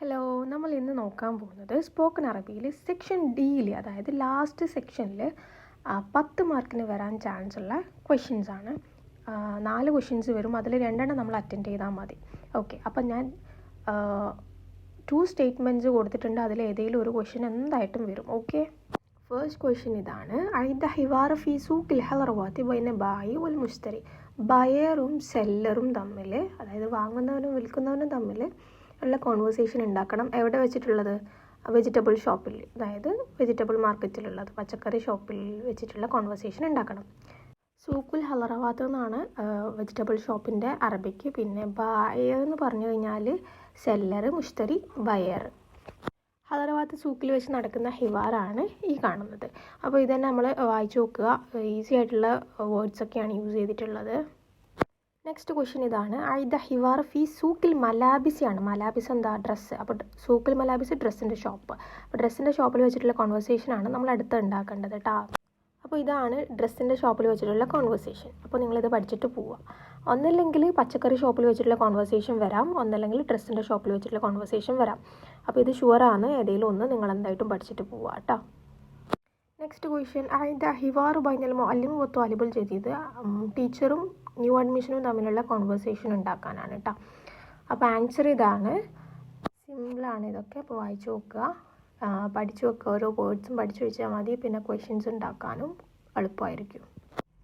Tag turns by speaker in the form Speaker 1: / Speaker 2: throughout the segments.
Speaker 1: Hello, നമ്മൾ ഇന്ന് നോക്കാൻ പോകുന്നത് സ്പോക്കൺ അറബിയിൽ സെക്ഷൻ ഡിയിൽ, അതായത് ലാസ്റ്റ് സെക്ഷനിൽ 10 മാർക്കിന് വരാൻ ചാൻസ് ഉള്ള ക്വസ്റ്റ്യൻസ് ആണ്. 4 ക്വസ്റ്റ്യൻസ് വരും, അതിൽ 2 നമ്മൾ അറ്റൻഡ് ചെയ്താൽ മതി. ഓക്കെ, അപ്പം ഞാൻ 2 സ്റ്റേറ്റ്മെൻറ്റ്സ് കൊടുത്തിട്ടുണ്ട്, അതിൽ ഏതെങ്കിലും ഒരു ക്വസ്റ്റ്യൻ എന്തായിട്ടും വരും. ഓക്കെ, ഫസ്റ്റ് ക്വസ്റ്റ്യൻ ഇതാണ്. ഐദ ഹിവാർ ഫി സൂഖിൽ ഹലറവാത്തി ബൈന ബായി വൽ മുസ്തരി. ബയറും സെല്ലറും തമ്മിൽ, അതായത് വാങ്ങുന്നവനും വിൽക്കുന്നവനും തമ്മിൽ ഉള്ള കോൺവെർസേഷൻ ഉണ്ടാക്കണം. എവിടെ വെച്ചിട്ടുള്ളത്? വെജിറ്റബിൾ ഷോപ്പിൽ, അതായത് വെജിറ്റബിൾ മാർക്കറ്റിലുള്ളത്, പച്ചക്കറി ഷോപ്പിൽ വെച്ചിട്ടുള്ള കോൺവെർസേഷൻ ഉണ്ടാക്കണം. സൂഖുൽ ഹലറവാത്ത് എന്നാണ് വെജിറ്റബിൾ ഷോപ്പിൻ്റെ അറബിക്ക്. പിന്നെ ബയർ എന്ന് പറഞ്ഞു കഴിഞ്ഞാൽ സെല്ലർ, മുഷ്തരി, ബയർ. ഹലറവാത്ത് സൂക്കിൽ വെച്ച് നടക്കുന്ന ഹിവാറാണ് ഈ കാണുന്നത്. അപ്പോൾ ഇതന്നെ നമ്മൾ വായിച്ചു നോക്കുക. ഈസി ആയിട്ടുള്ള വേർഡ്സൊക്കെയാണ് യൂസ് ചെയ്തിട്ടുള്ളത്. നെക്സ്റ്റ് ക്വസ്റ്റ്യൻ ഇതാണ്. ഐദ ഹിവാർ ഫി സൂക്കിൽ മലാബിസിയാണ്. മലാബിസ് എന്താ? ഡ്രസ്സ്. അപ്പോൾ സൂക്കിൽ മലാബിസ് ഡ്രസ്സിൻ്റെ ഷോപ്പ്. അപ്പോൾ ഡ്രസ്സിൻ്റെ ഷോപ്പിൽ വെച്ചിട്ടുള്ള കോൺവെർസേഷനാണ് നമ്മൾ അടുത്ത് ഉണ്ടാക്കേണ്ടത് കേട്ടോ. അപ്പോൾ ഇതാണ് ഡ്രസ്സിൻ്റെ ഷോപ്പിൽ വെച്ചിട്ടുള്ള കോൺവെർസേഷൻ. അപ്പോൾ നിങ്ങളിത് പഠിച്ചിട്ട് പോവുക. ഒന്നല്ലെങ്കിൽ പച്ചക്കറി ഷോപ്പിൽ വെച്ചിട്ടുള്ള കോൺവെർസേഷൻ വരാം, ഒന്നല്ലെങ്കിൽ ഡ്രസ്സിൻ്റെ ഷോപ്പിൽ വെച്ചിട്ടുള്ള കോൺവെർസേഷൻ വരാം. അപ്പോൾ ഇത് ഷുവറാണ്, ഏതെങ്കിലും ഒന്ന് നിങ്ങൾ എന്തായിട്ടും പഠിച്ചിട്ട് പോവുക കേട്ടോ. Next question. ഐദ ഹിവാർ ബൈനൽ മുഅല്ലിം വ ത്വാലിബുൽ ജദീദ്. ടീച്ചറും ന്യൂ അഡ്മിഷനും തമ്മിലുള്ള കോൺവെർസേഷൻ ഉണ്ടാക്കാനാണ് കേട്ടോ. അപ്പോൾ ആൻസർ ഇതാണ്. സിമ്പിളാണ് ഇതൊക്കെ. അപ്പോൾ വായിച്ചു നോക്കുക, പഠിച്ചു വെക്കുക. ഓരോ വേർഡ്സും പഠിച്ചു വെച്ചാൽ മതി. പിന്നെ ക്വസ്റ്റ്യൻസ് ഉണ്ടാക്കാനും എളുപ്പമായിരിക്കും.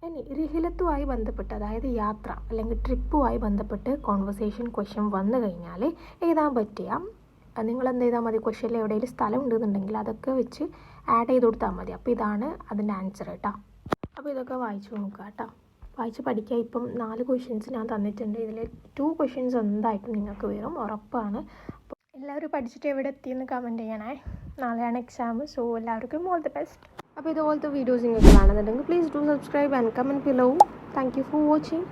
Speaker 1: ഇനി റിഹിലത്തുമായി ബന്ധപ്പെട്ട്, അതായത് യാത്ര അല്ലെങ്കിൽ ട്രിപ്പുമായി ബന്ധപ്പെട്ട് കോൺവെർസേഷൻ ക്വസ്റ്റ്യൻ വന്നു കഴിഞ്ഞാൽ എഴുതാൻ പറ്റിയ, നിങ്ങൾ എന്ത് ചെയ്താൽ മതി? ക്വസ്റ്റ്യനിൽ എവിടെയെങ്കിലും സ്ഥലം ഉണ്ടെന്നുണ്ടെങ്കിൽ അതൊക്കെ വെച്ച് ആഡ് ചെയ്ത് കൊടുത്താൽ മതി. അപ്പോൾ ഇതാണ് അതിൻ്റെ ആൻസർ കേട്ടോ. അപ്പോൾ ഇതൊക്കെ വായിച്ചു നോക്കുക കേട്ടോ, വായിച്ച് പഠിക്കുക. ഇപ്പം 4 ക്വസ്റ്റ്യൻസ് ഞാൻ തന്നിട്ടുണ്ട്. ഇതിൽ 2 ക്വസ്റ്റ്യൻസ് എന്തായിട്ടും നിങ്ങൾക്ക് വരും, ഉറപ്പാണ്. അപ്പോൾ എല്ലാവരും പഠിച്ചിട്ട് എവിടെ എത്തിയെന്ന് കമൻറ്റ് ചെയ്യണേ. നാളെയാണ് എക്സാം. സോ എല്ലാവർക്കും ഓൾ ദി ബെസ്റ്റ്. അപ്പോൾ ഇതുപോലത്തെ വീഡിയോസ് നിങ്ങൾക്ക് കാണുന്നുണ്ടെങ്കിൽ please do subscribe and comment below. Thank you for watching.